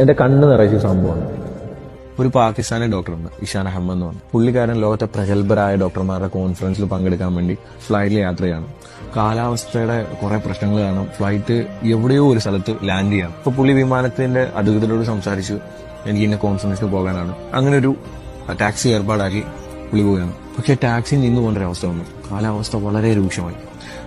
എന്റെ കണ്ണ് നിറച്ച സംഭവമാണ്. ഒരു പാകിസ്ഥാനി ഡോക്ടറുണ്ട്, ഇഷാൻ അഹമ്മദ് എന്ന് പറഞ്ഞു. പുള്ളിക്കാരൻ ലോകത്തെ പ്രഗത്ഭരായ ഡോക്ടർമാരുടെ കോൺഫറൻസിൽ പങ്കെടുക്കാൻ വേണ്ടി ഫ്ലൈറ്റിൽ യാത്രയാണ്. കാലാവസ്ഥയുടെ കുറെ പ്രശ്നങ്ങൾ കാരണം ഫ്ലൈറ്റ് എവിടെയോ ഒരു സ്ഥലത്ത് ലാൻഡ് ചെയ്യണം. അപ്പൊ പുള്ളി വിമാനത്തിന്റെ അധികൃതരോട് സംസാരിച്ചു, എനിക്ക് ഇന്ന കോൺഫറൻസിൽ പോകാനാണ്. അങ്ങനെ ഒരു ടാക്സി ഏർപ്പാടാക്കി പുള്ളി പോവുകയാണ്. പക്ഷെ ടാക്സി നിന്ന് പോകേണ്ട ഒരവസ്ഥ വന്നു. കാലാവസ്ഥ വളരെ രൂക്ഷമായി.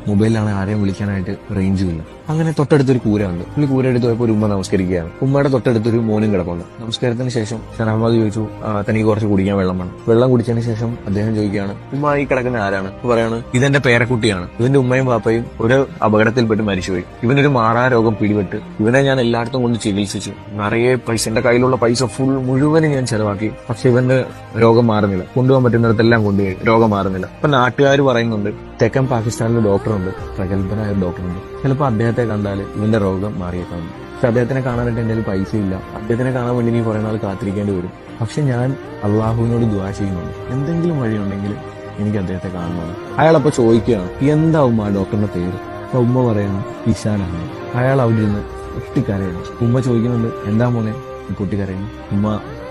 മൊബൈലിലാണ് ആരെയും വിളിക്കാനായിട്ട് റേഞ്ചും ഇല്ല. അങ്ങനെ തൊട്ടടുത്തൊരു കൂര ഉണ്ട്. പുള്ളി കൂര എടുത്ത് പോയപ്പോൾ ഒരു ഉമ്മ നമസ്കരിക്കുകയാണ്. ഉമ്മയുടെ തൊട്ടടുത്തൊരു മോനും കിടപ്പുണ്ട്. നമസ്കാരത്തിന് ശേഷം ഷനഹമ്മദ് ചോദിച്ചു, തനിക്ക് കുറച്ച് കുടിക്കാൻ വെള്ളം വേണം. വെള്ളം കുടിച്ചതിന് ശേഷം അദ്ദേഹം ചോദിക്കുകയാണ്, ഉമ്മ ഈ കിടക്കുന്ന ആരാണ്? പറയാണ്, ഇതെന്റെ പേരക്കുട്ടിയാണ്. ഇവന്റെ ഉമ്മയും പാപ്പയും ഒരു അപകടത്തിൽപ്പെട്ട് മരിച്ചുപോയി. ഇവനൊരു മാറാ രോഗം പിടിപെട്ട് ഇവനെ ഞാൻ എല്ലായിടത്തും കൊണ്ട് ചികിത്സിച്ചു. നിറയെ പൈസ, എന്റെ കയ്യിലുള്ള പൈസ മുഴുവനും ഞാൻ ചെലവാക്കി. പക്ഷെ ഇവന്റെ രോഗം മാറുന്നില്ല. കൊണ്ടുപോകാൻ പറ്റുന്നിടത്തെല്ലാം കൊണ്ടുപോയി, രോഗം മാറുന്നില്ല. അപ്പൊ നാട്ടുകാർ പറയുന്നുണ്ട്, തെക്കൻ പാകിസ്ഥാനിലെ ഡോക്ടറുണ്ട്, പ്രഗത്ഭനായ ഒരു ഡോക്ടറുണ്ട്, ചിലപ്പോൾ അദ്ദേഹത്തെ കണ്ടാൽ ഇവന്റെ രോഗം മാറിയേക്കാം. പക്ഷെ അദ്ദേഹത്തിനെ കാണാനായിട്ട് എന്റെ കയ്യിൽ പൈസ ഇല്ല. അദ്ദേഹത്തിനെ കാണാൻ വേണ്ടി നീ കുറെ നാൾ കാത്തിരിക്കേണ്ടി വരും. പക്ഷെ ഞാൻ അള്ളാഹുവിനോട് ദുആ ചെയ്യുന്നുണ്ട്, എന്തെങ്കിലും വഴിയുണ്ടെങ്കിൽ എനിക്ക് അദ്ദേഹത്തെ കാണണമെന്ന്. അയാളപ്പോ ചോദിക്കുകയാണ്, എന്താ ഉമ്മ ആ ഡോക്ടറിന്റെ പേര്? അപ്പൊ ഉമ്മ പറയണം, ഇഷാൻ അഹമ്മദ്. അയാൾ അവിടെ ഇരുന്ന് പൊട്ടിക്കരയാണ്. ഉമ്മ ചോദിക്കുന്നുണ്ട്, എന്താ മോനെ പൊട്ടിക്കരയുന്നു? ഉമ്മ,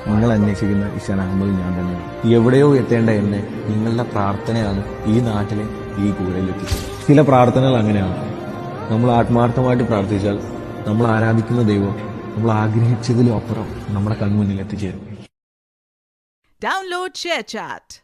നിങ്ങൾ അന്വേഷിക്കുന്ന ഇഷാൻ അഹമ്മദ് ഞാൻ തന്നെയാണ്. എവിടെയോ എത്തേണ്ട എന്നെ നിങ്ങളുടെ പ്രാർത്ഥനയാണ് ഈ നാട്ടിലെ ഈ കൂരയിലെത്തിച്ചത്. ചില പ്രാർത്ഥനകൾ അങ്ങനെയാണ്. നമ്മൾ ആത്മാർത്ഥമായിട്ട് പ്രാർത്ഥിച്ചാൽ നമ്മൾ ആരാധിക്കുന്ന ദൈവം നമ്മൾ ആഗ്രഹിച്ചതിലും അപ്പുറം നമ്മുടെ കൺമുന്നിൽ എത്തിച്ചേരും. Download ShareChat.